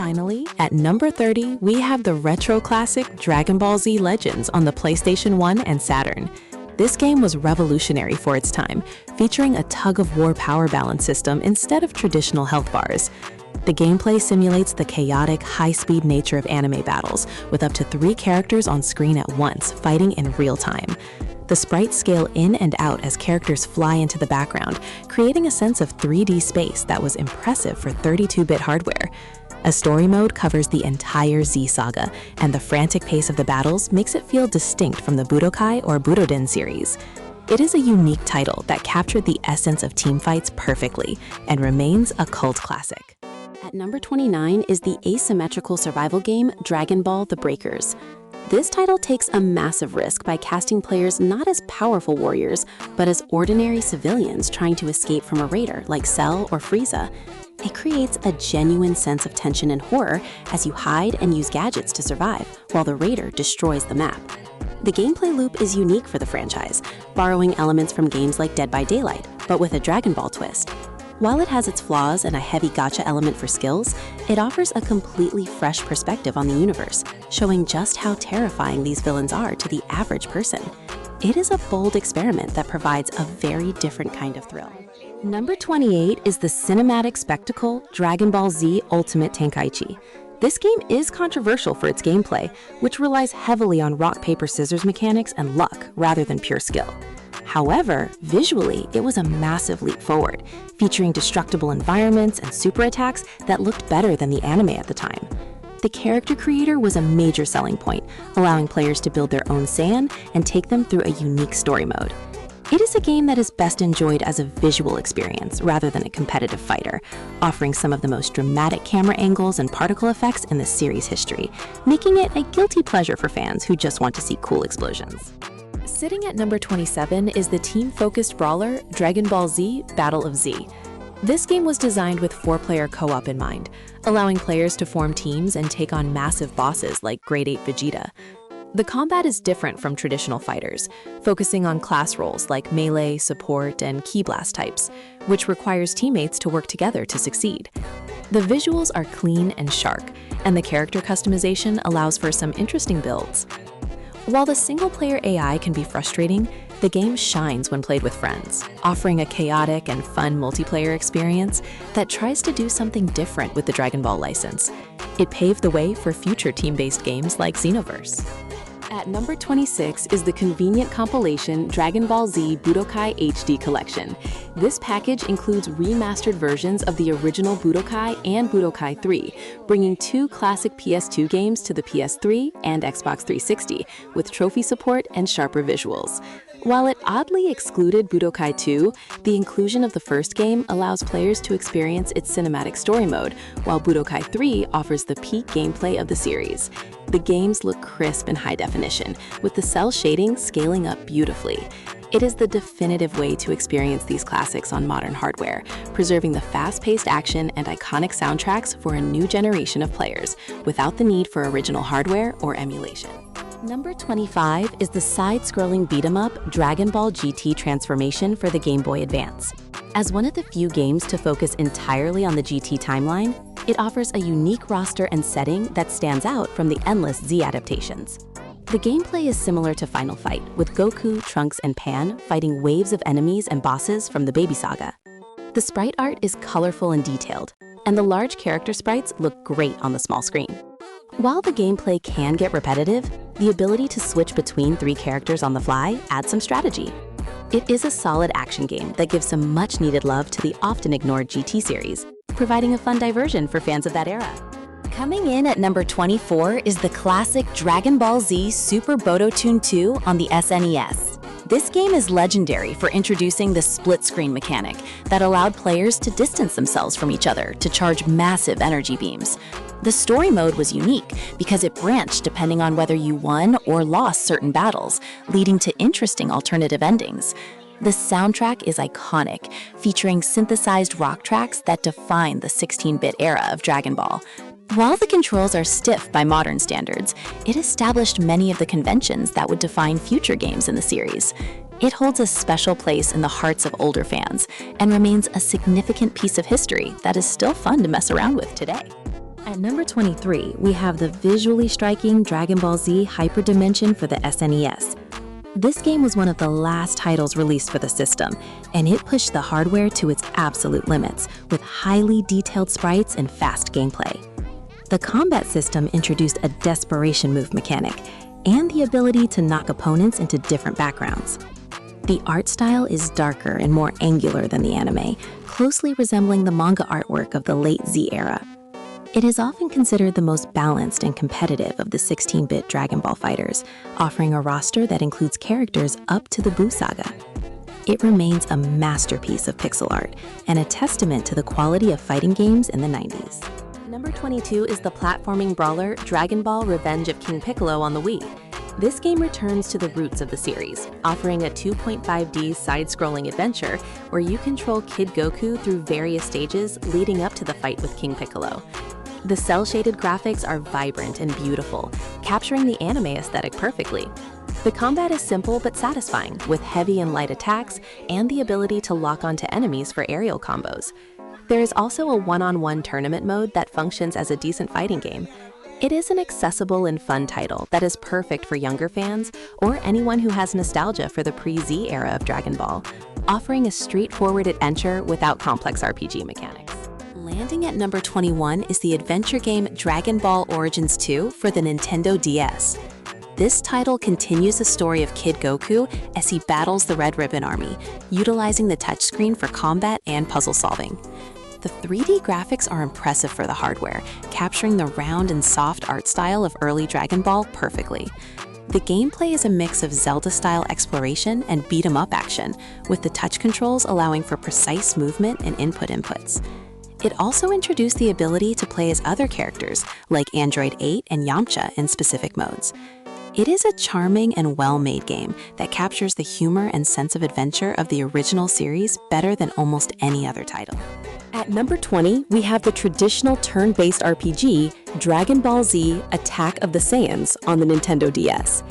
Finally, at number 30, we have the retro classic Dragon Ball Z Legends on the PlayStation 1 and Saturn. This game was revolutionary for its time, featuring a tug-of-war power balance system instead of traditional health bars. The gameplay simulates the chaotic, high-speed nature of anime battles, with up to 3 characters on screen at once, fighting in real time. The sprites scale in and out as characters fly into the background, creating a sense of 3D space that was impressive for 32-bit hardware. A story mode covers the entire Z saga, and the frantic pace of the battles makes it feel distinct from the Budokai or Budoden series. It is a unique title that captured the essence of team fights perfectly and remains a cult classic. At number 29 is the asymmetrical survival game Dragon Ball: The Breakers. This title takes a massive risk by casting players not as powerful warriors, but as ordinary civilians trying to escape from a raider like Cell or Frieza. It creates a genuine sense of tension and horror as you hide and use gadgets to survive, while the raider destroys the map. The gameplay loop is unique for the franchise, borrowing elements from games like Dead by Daylight, but with a Dragon Ball twist. While it has its flaws and a heavy gacha element for skills, it offers a completely fresh perspective on the universe, showing just how terrifying these villains are to the average person. It is a bold experiment that provides a very different kind of thrill. Number 28 is the cinematic spectacle Dragon Ball Z Ultimate Tenkaichi. This game is controversial for its gameplay, which relies heavily on rock-paper-scissors mechanics and luck rather than pure skill. However, visually, it was a massive leap forward, featuring destructible environments and super attacks that looked better than the anime at the time. The character creator was a major selling point, allowing players to build their own Saiyan and take them through a unique story mode. It is a game that is best enjoyed as a visual experience rather than a competitive fighter, offering some of the most dramatic camera angles and particle effects in the series' history, making it a guilty pleasure for fans who just want to see cool explosions. Sitting at number 27 is the team-focused brawler Dragon Ball Z Battle of Z. This game was designed with 4-player co-op in mind, allowing players to form teams and take on massive bosses like Grade 8 Vegeta. The combat is different from traditional fighters, focusing on class roles like melee, support, and ki blast types, which requires teammates to work together to succeed. The visuals are clean and sharp, and the character customization allows for some interesting builds. While the single-player AI can be frustrating, the game shines when played with friends, offering a chaotic and fun multiplayer experience that tries to do something different with the Dragon Ball license. It paved the way for future team-based games like Xenoverse. At number 26 is the convenient compilation Dragon Ball Z Budokai HD Collection. This package includes remastered versions of the original Budokai and Budokai 3, bringing 2 classic PS2 games to the PS3 and Xbox 360, with trophy support and sharper visuals. While it oddly excluded Budokai 2, the inclusion of the first game allows players to experience its cinematic story mode, while Budokai 3 offers the peak gameplay of the series. The games look crisp in high definition, with the cell shading scaling up beautifully. It is the definitive way to experience these classics on modern hardware, preserving the fast-paced action and iconic soundtracks for a new generation of players, without the need for original hardware or emulation. Number 25 is the side-scrolling beat-em-up Dragon Ball GT Transformation for the Game Boy Advance. As one of the few games to focus entirely on the GT timeline, it offers a unique roster and setting that stands out from the endless Z adaptations. The gameplay is similar to Final Fight, with Goku, Trunks, and Pan fighting waves of enemies and bosses from the Baby Saga. The sprite art is colorful and detailed, and the large character sprites look great on the small screen. While the gameplay can get repetitive, the ability to switch between 3 characters on the fly adds some strategy. It is a solid action game that gives some much-needed love to the often-ignored GT series, providing a fun diversion for fans of that era. Coming in at number 24 is the classic Dragon Ball Z Super Bodo-Toon 2 on the SNES. This game is legendary for introducing the split-screen mechanic that allowed players to distance themselves from each other to charge massive energy beams. The story mode was unique because it branched depending on whether you won or lost certain battles, leading to interesting alternative endings. The soundtrack is iconic, featuring synthesized rock tracks that define the 16-bit era of Dragon Ball. While the controls are stiff by modern standards, it established many of the conventions that would define future games in the series. It holds a special place in the hearts of older fans and remains a significant piece of history that is still fun to mess around with today. At number 23, we have the visually striking Dragon Ball Z Hyper Dimension for the SNES. This game was one of the last titles released for the system, and it pushed the hardware to its absolute limits, with highly detailed sprites and fast gameplay. The combat system introduced a desperation move mechanic, and the ability to knock opponents into different backgrounds. The art style is darker and more angular than the anime, closely resembling the manga artwork of the late Z era. It is often considered the most balanced and competitive of the 16-bit Dragon Ball fighters, offering a roster that includes characters up to the Buu saga. It remains a masterpiece of pixel art and a testament to the quality of fighting games in the 90s. Number 22 is the platforming brawler Dragon Ball Revenge of King Piccolo on the Wii. This game returns to the roots of the series, offering a 2.5D side-scrolling adventure where you control Kid Goku through various stages leading up to the fight with King Piccolo. The cel-shaded graphics are vibrant and beautiful, capturing the anime aesthetic perfectly. The combat is simple but satisfying, with heavy and light attacks and the ability to lock onto enemies for aerial combos. There is also a one-on-one tournament mode that functions as a decent fighting game. It is an accessible and fun title that is perfect for younger fans or anyone who has nostalgia for the pre-Z era of Dragon Ball, offering a straightforward adventure without complex RPG mechanics. Landing at number 21 is the adventure game Dragon Ball Origins 2 for the Nintendo DS. This title continues the story of Kid Goku as he battles the Red Ribbon Army, utilizing the touchscreen for combat and puzzle solving. The 3D graphics are impressive for the hardware, capturing the round and soft art style of early Dragon Ball perfectly. The gameplay is a mix of Zelda-style exploration and beat-em-up action, with the touch controls allowing for precise movement and inputs. It also introduced the ability to play as other characters, like Android 8 and Yamcha in specific modes. It is a charming and well-made game that captures the humor and sense of adventure of the original series better than almost any other title. At number 20, we have the traditional turn-based RPG, Dragon Ball Z Attack of the Saiyans on the Nintendo DS.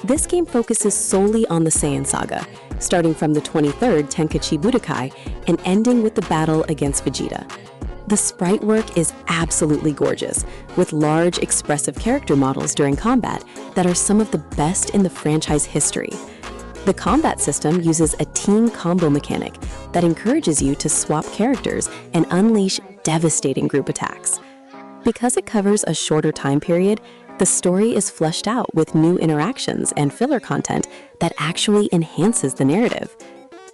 This game focuses solely on the Saiyan saga, starting from the 23rd Tenkaichi Budokai and ending with the battle against Vegeta. The sprite work is absolutely gorgeous, with large, expressive character models during combat that are some of the best in the franchise history. The combat system uses a team combo mechanic that encourages you to swap characters and unleash devastating group attacks. Because it covers a shorter time period, the story is fleshed out with new interactions and filler content that actually enhances the narrative.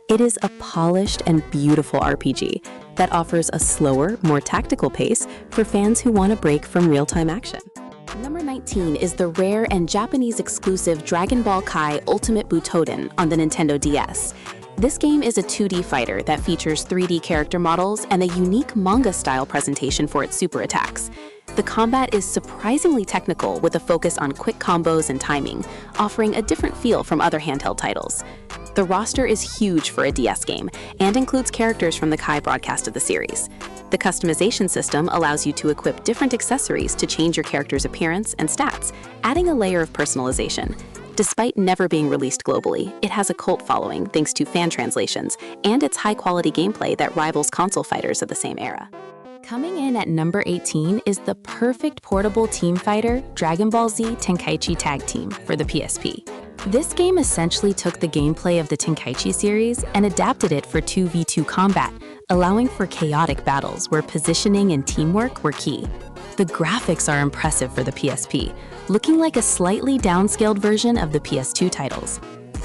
It is a polished and beautiful RPG that offers a slower, more tactical pace for fans who want a break from real-time action. Number 19 is the rare and Japanese-exclusive Dragon Ball Kai Ultimate Butoden on the Nintendo DS. This game is a 2D fighter that features 3D character models and a unique manga-style presentation for its super attacks. The combat is surprisingly technical with a focus on quick combos and timing, offering a different feel from other handheld titles. The roster is huge for a DS game and includes characters from the Kai broadcast of the series. The customization system allows you to equip different accessories to change your character's appearance and stats, adding a layer of personalization. Despite never being released globally, it has a cult following thanks to fan translations and its high-quality gameplay that rivals console fighters of the same era. Coming in at number 18 is the perfect portable team fighter, Dragon Ball Z Tenkaichi Tag Team for the PSP. This game essentially took the gameplay of the Tenkaichi series and adapted it for 2v2 combat, allowing for chaotic battles where positioning and teamwork were key. The graphics are impressive for the PSP, looking like a slightly downscaled version of the PS2 titles.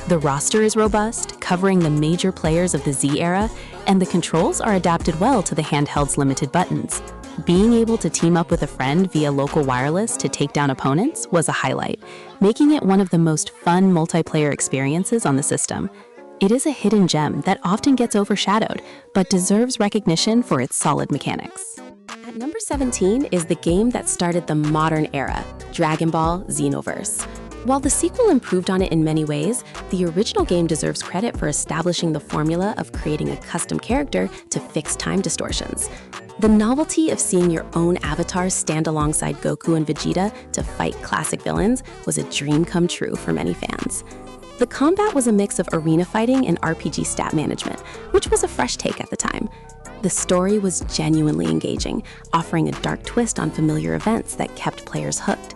The roster is robust, covering the major players of the Z era, and the controls are adapted well to the handheld's limited buttons. Being able to team up with a friend via local wireless to take down opponents was a highlight, making it one of the most fun multiplayer experiences on the system. It is a hidden gem that often gets overshadowed, but deserves recognition for its solid mechanics. At number 17 is the game that started the modern era, Dragon Ball Xenoverse. While the sequel improved on it in many ways, the original game deserves credit for establishing the formula of creating a custom character to fix time distortions. The novelty of seeing your own avatar stand alongside Goku and Vegeta to fight classic villains was a dream come true for many fans. The combat was a mix of arena fighting and RPG stat management, which was a fresh take at the time. The story was genuinely engaging, offering a dark twist on familiar events that kept players hooked.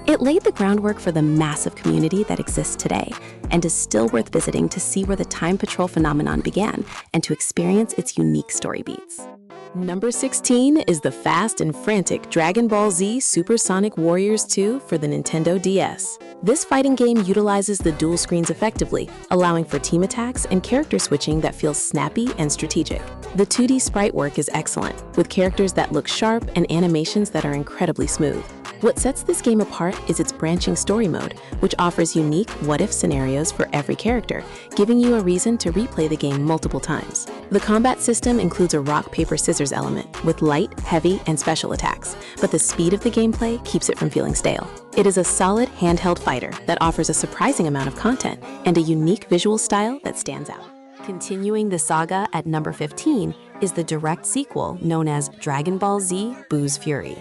It laid the groundwork for the massive community that exists today, and is still worth visiting to see where the time patrol phenomenon began and to experience its unique story beats. Number 16 is the fast and frantic Dragon Ball Z Supersonic Warriors 2 for the Nintendo DS. This fighting game utilizes the dual screens effectively, allowing for team attacks and character switching that feels snappy and strategic. The 2D sprite work is excellent, with characters that look sharp and animations that are incredibly smooth. What sets this game apart is its branching story mode, which offers unique what-if scenarios for every character, giving you a reason to replay the game multiple times. The combat system includes a rock-paper-scissors element, with light, heavy, and special attacks, but the speed of the gameplay keeps it from feeling stale. It is a solid handheld fighter that offers a surprising amount of content and a unique visual style that stands out. Continuing the saga at number 15 is the direct sequel known as Dragon Ball Z Buu's Fury.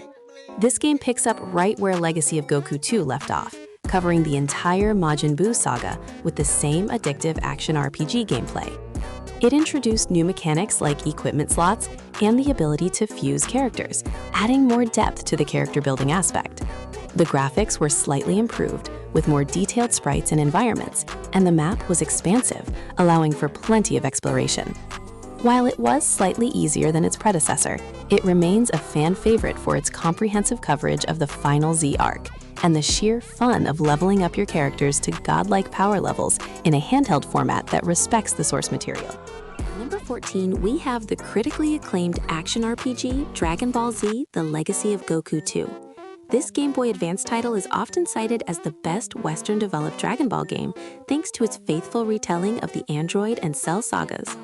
This game picks up right where Legacy of Goku 2 left off, covering the entire Majin Buu saga with the same addictive action RPG gameplay. It introduced new mechanics like equipment slots and the ability to fuse characters, adding more depth to the character building aspect. The graphics were slightly improved, with more detailed sprites and environments, and the map was expansive, allowing for plenty of exploration. While it was slightly easier than its predecessor, it remains a fan favorite for its comprehensive coverage of the final Z arc and the sheer fun of leveling up your characters to godlike power levels in a handheld format that respects the source material. At number 14, we have the critically acclaimed action RPG Dragon Ball Z: The Legacy of Goku 2. This Game Boy Advance title is often cited as the best Western-developed Dragon Ball game thanks to its faithful retelling of the Android and Cell sagas.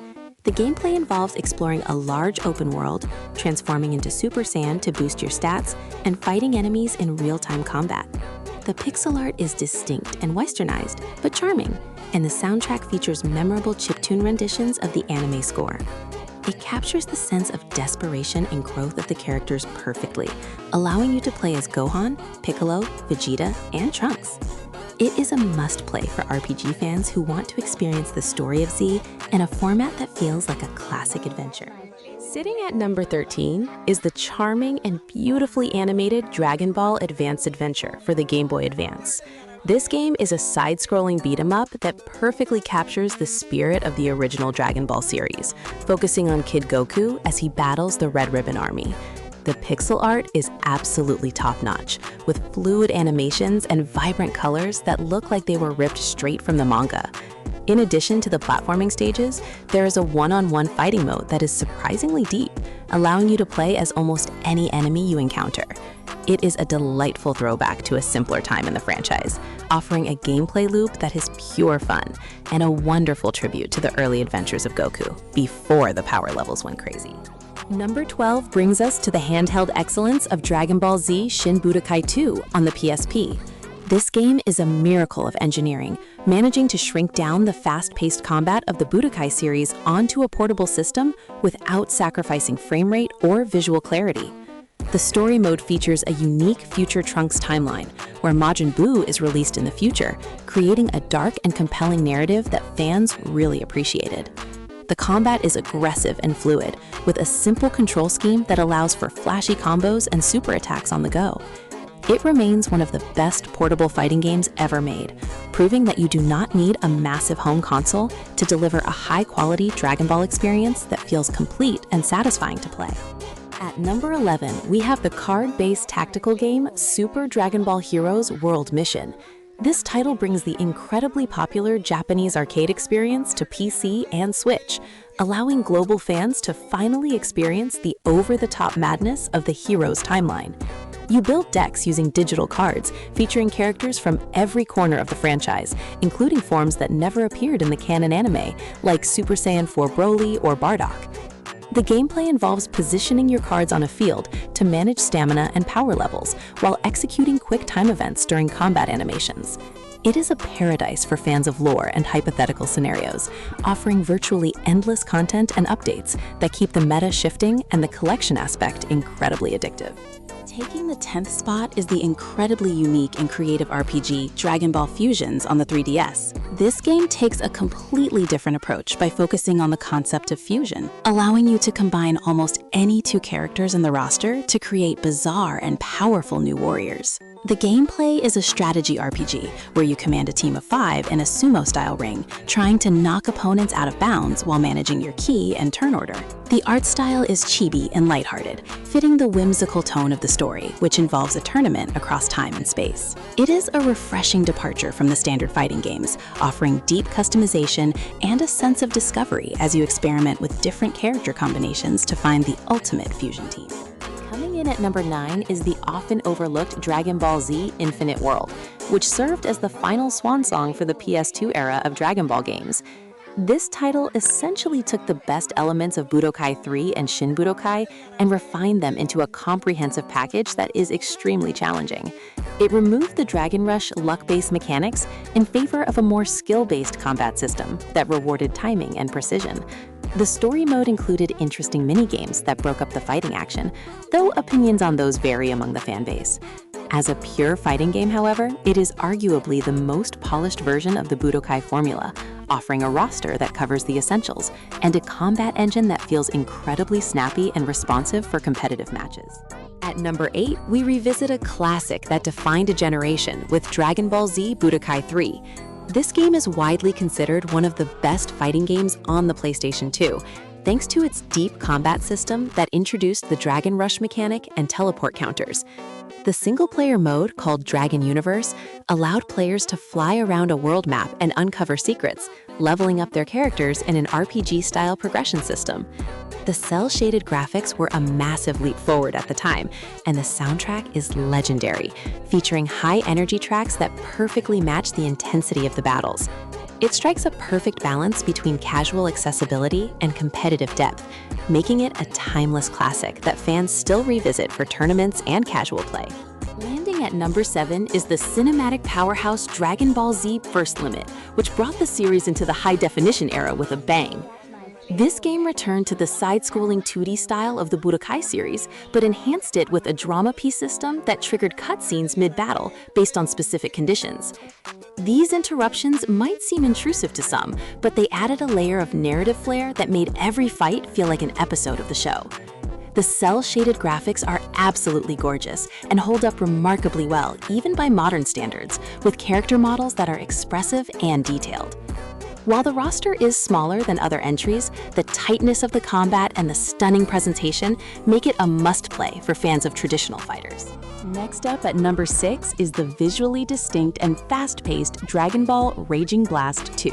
The gameplay involves exploring a large open world, transforming into Super Saiyan to boost your stats, and fighting enemies in real-time combat. The pixel art is distinct and westernized, but charming, and the soundtrack features memorable chiptune renditions of the anime score. It captures the sense of desperation and growth of the characters perfectly, allowing you to play as Gohan, Piccolo, Vegeta, and Trunks. It is a must-play for RPG fans who want to experience the story of Z in a format that feels like a classic adventure. Sitting at number 13 is the charming and beautifully animated Dragon Ball Advance Adventure for the Game Boy Advance. This game is a side-scrolling beat-em-up that perfectly captures the spirit of the original Dragon Ball series, focusing on Kid Goku as he battles the Red Ribbon Army. The pixel art is absolutely top-notch, with fluid animations and vibrant colors that look like they were ripped straight from the manga. In addition to the platforming stages, there is a one-on-one fighting mode that is surprisingly deep, allowing you to play as almost any enemy you encounter. It is a delightful throwback to a simpler time in the franchise, offering a gameplay loop that is pure fun and a wonderful tribute to the early adventures of Goku, before the power levels went crazy. Number 12 brings us to the handheld excellence of Dragon Ball Z Shin Budokai 2 on the PSP. This game is a miracle of engineering, managing to shrink down the fast-paced combat of the Budokai series onto a portable system without sacrificing frame rate or visual clarity. The story mode features a unique future Trunks timeline, where Majin Buu is released in the future, creating a dark and compelling narrative that fans really appreciated. The combat is aggressive and fluid, with a simple control scheme that allows for flashy combos and super attacks on the go. It remains one of the best portable fighting games ever made, proving that you do not need a massive home console to deliver a high-quality Dragon Ball experience that feels complete and satisfying to play. At number 11, we have the card-based tactical game Super Dragon Ball Heroes World Mission. This title brings the incredibly popular Japanese arcade experience to PC and Switch, allowing global fans to finally experience the over-the-top madness of the Heroes timeline. You build decks using digital cards, featuring characters from every corner of the franchise, including forms that never appeared in the canon anime, like Super Saiyan 4 Broly or Bardock. The gameplay involves positioning your cards on a field to manage stamina and power levels, while executing quick time events during combat animations. It is a paradise for fans of lore and hypothetical scenarios, offering virtually endless content and updates that keep the meta shifting and the collection aspect incredibly addictive. Taking the 10th spot is the incredibly unique and creative RPG Dragon Ball Fusions on the 3DS. This game takes a completely different approach by focusing on the concept of fusion, allowing you to combine almost any two characters in the roster to create bizarre and powerful new warriors. The gameplay is a strategy RPG where you command a team of 5 in a sumo-style ring, trying to knock opponents out of bounds while managing your ki and turn order. The art style is chibi and lighthearted, fitting the whimsical tone of the story, which involves a tournament across time and space. It is a refreshing departure from the standard fighting games, offering deep customization and a sense of discovery as you experiment with different character combinations to find the ultimate fusion team. Coming in at number 9 is the often overlooked Dragon Ball Z Infinite World, which served as the final swan song for the PS2 era of Dragon Ball games. This title essentially took the best elements of Budokai 3 and Shin Budokai and refined them into a comprehensive package that is extremely challenging. It removed the Dragon Rush luck-based mechanics in favor of a more skill-based combat system that rewarded timing and precision. The story mode included interesting mini-games that broke up the fighting action, though opinions on those vary among the fanbase. As a pure fighting game, however, it is arguably the most polished version of the Budokai formula, offering a roster that covers the essentials and a combat engine that feels incredibly snappy and responsive for competitive matches. At number 8, we revisit a classic that defined a generation with Dragon Ball Z Budokai 3. This game is widely considered one of the best fighting games on the PlayStation 2, thanks to its deep combat system that introduced the Dragon Rush mechanic and teleport counters. The single-player mode, called Dragon Universe, allowed players to fly around a world map and uncover secrets, leveling up their characters in an RPG-style progression system. The cel-shaded graphics were a massive leap forward at the time, and the soundtrack is legendary, featuring high-energy tracks that perfectly match the intensity of the battles. It strikes a perfect balance between casual accessibility and competitive depth, making it a timeless classic that fans still revisit for tournaments and casual play. Landing at number 7 is the cinematic powerhouse Dragon Ball Z First Limit, which brought the series into the high-definition era with a bang. This game returned to the side-scrolling 2D style of the Budokai series, but enhanced it with a drama piece system that triggered cutscenes mid-battle based on specific conditions. These interruptions might seem intrusive to some, but they added a layer of narrative flair that made every fight feel like an episode of the show. The cel-shaded graphics are absolutely gorgeous and hold up remarkably well, even by modern standards, with character models that are expressive and detailed. While the roster is smaller than other entries, the tightness of the combat and the stunning presentation make it a must-play for fans of traditional fighters. Next up at number 6 is the visually distinct and fast-paced Dragon Ball Raging Blast 2.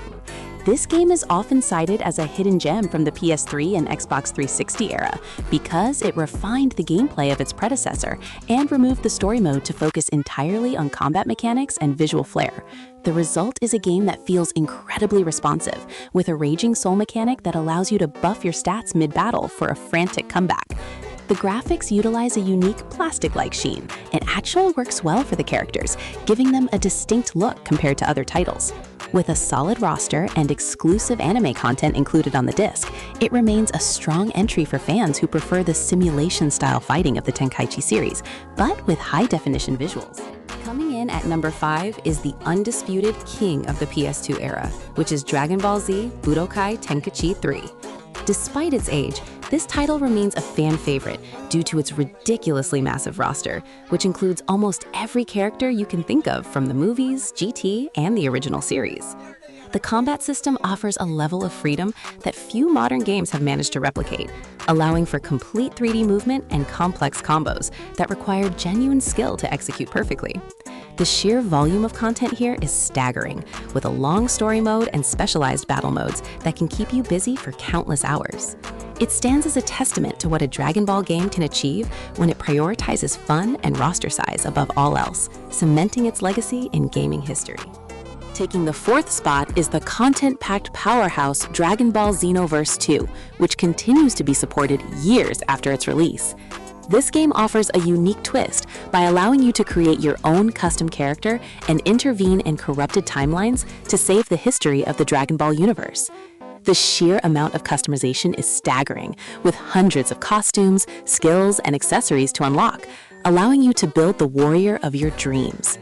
This game is often cited as a hidden gem from the PS3 and Xbox 360 era because it refined the gameplay of its predecessor and removed the story mode to focus entirely on combat mechanics and visual flair. The result is a game that feels incredibly responsive, with a Raging Soul mechanic that allows you to buff your stats mid-battle for a frantic comeback. The graphics utilize a unique plastic-like sheen. It actually works well for the characters, giving them a distinct look compared to other titles. With a solid roster and exclusive anime content included on the disc, it remains a strong entry for fans who prefer the simulation-style fighting of the Tenkaichi series, but with high-definition visuals. Coming in at number 5 is the undisputed king of the PS2 era, which is Dragon Ball Z Budokai Tenkaichi 3. Despite its age, this title remains a fan favorite due to its ridiculously massive roster, which includes almost every character you can think of from the movies, GT, and the original series. The combat system offers a level of freedom that few modern games have managed to replicate, allowing for complete 3D movement and complex combos that require genuine skill to execute perfectly. The sheer volume of content here is staggering, with a long story mode and specialized battle modes that can keep you busy for countless hours. It stands as a testament to what a Dragon Ball game can achieve when it prioritizes fun and roster size above all else, cementing its legacy in gaming history. Taking the 4th spot is the content-packed powerhouse Dragon Ball Xenoverse 2, which continues to be supported years after its release. This game offers a unique twist by allowing you to create your own custom character and intervene in corrupted timelines to save the history of the Dragon Ball universe. The sheer amount of customization is staggering, with hundreds of costumes, skills, and accessories to unlock, allowing you to build the warrior of your dreams.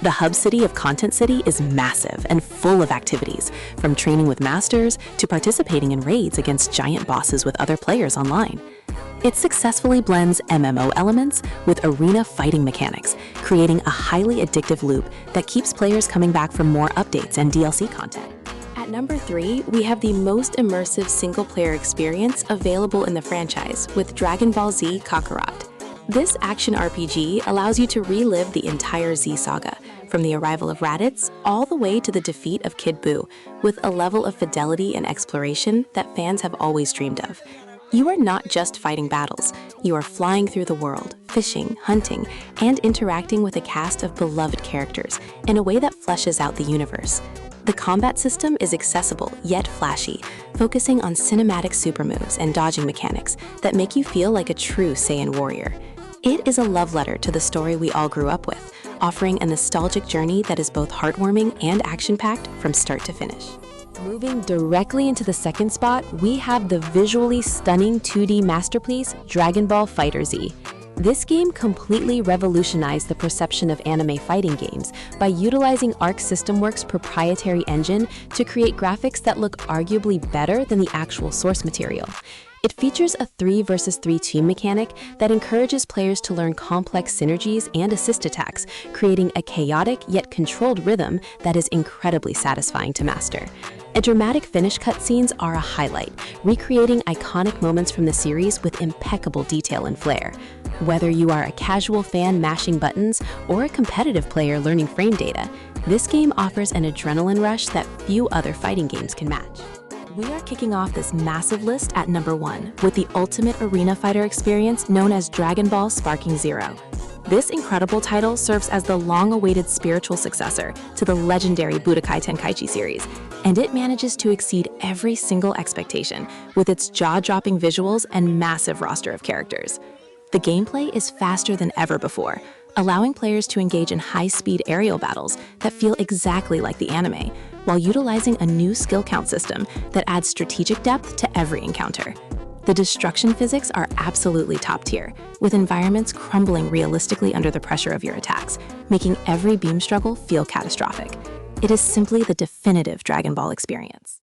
The hub city of Content City is massive and full of activities, from training with masters to participating in raids against giant bosses with other players online. It successfully blends MMO elements with arena fighting mechanics, creating a highly addictive loop that keeps players coming back for more updates and DLC content. At number 3, we have the most immersive single-player experience available in the franchise with Dragon Ball Z Kakarot. This action RPG allows you to relive the entire Z saga, from the arrival of Raditz all the way to the defeat of Kid Buu, with a level of fidelity and exploration that fans have always dreamed of. You are not just fighting battles, you are flying through the world, fishing, hunting, and interacting with a cast of beloved characters in a way that fleshes out the universe. The combat system is accessible yet flashy, focusing on cinematic super moves and dodging mechanics that make you feel like a true Saiyan warrior. It is a love letter to the story we all grew up with, offering a nostalgic journey that is both heartwarming and action-packed from start to finish. Moving directly into the second spot, we have the visually stunning 2D masterpiece, Dragon Ball FighterZ. This game completely revolutionized the perception of anime fighting games by utilizing Arc System Works' proprietary engine to create graphics that look arguably better than the actual source material. It features a 3 versus 3 team mechanic that encourages players to learn complex synergies and assist attacks, creating a chaotic yet controlled rhythm that is incredibly satisfying to master. Dramatic finish cutscenes are a highlight, recreating iconic moments from the series with impeccable detail and flair. Whether you are a casual fan mashing buttons or a competitive player learning frame data, this game offers an adrenaline rush that few other fighting games can match. We are kicking off this massive list at number 1 with the ultimate arena fighter experience known as Dragon Ball Sparking Zero. This incredible title serves as the long-awaited spiritual successor to the legendary Budokai Tenkaichi series, and it manages to exceed every single expectation with its jaw-dropping visuals and massive roster of characters. The gameplay is faster than ever before, allowing players to engage in high-speed aerial battles that feel exactly like the anime, while utilizing a new skill count system that adds strategic depth to every encounter. The destruction physics are absolutely top tier, with environments crumbling realistically under the pressure of your attacks, making every beam struggle feel catastrophic. It is simply the definitive Dragon Ball experience.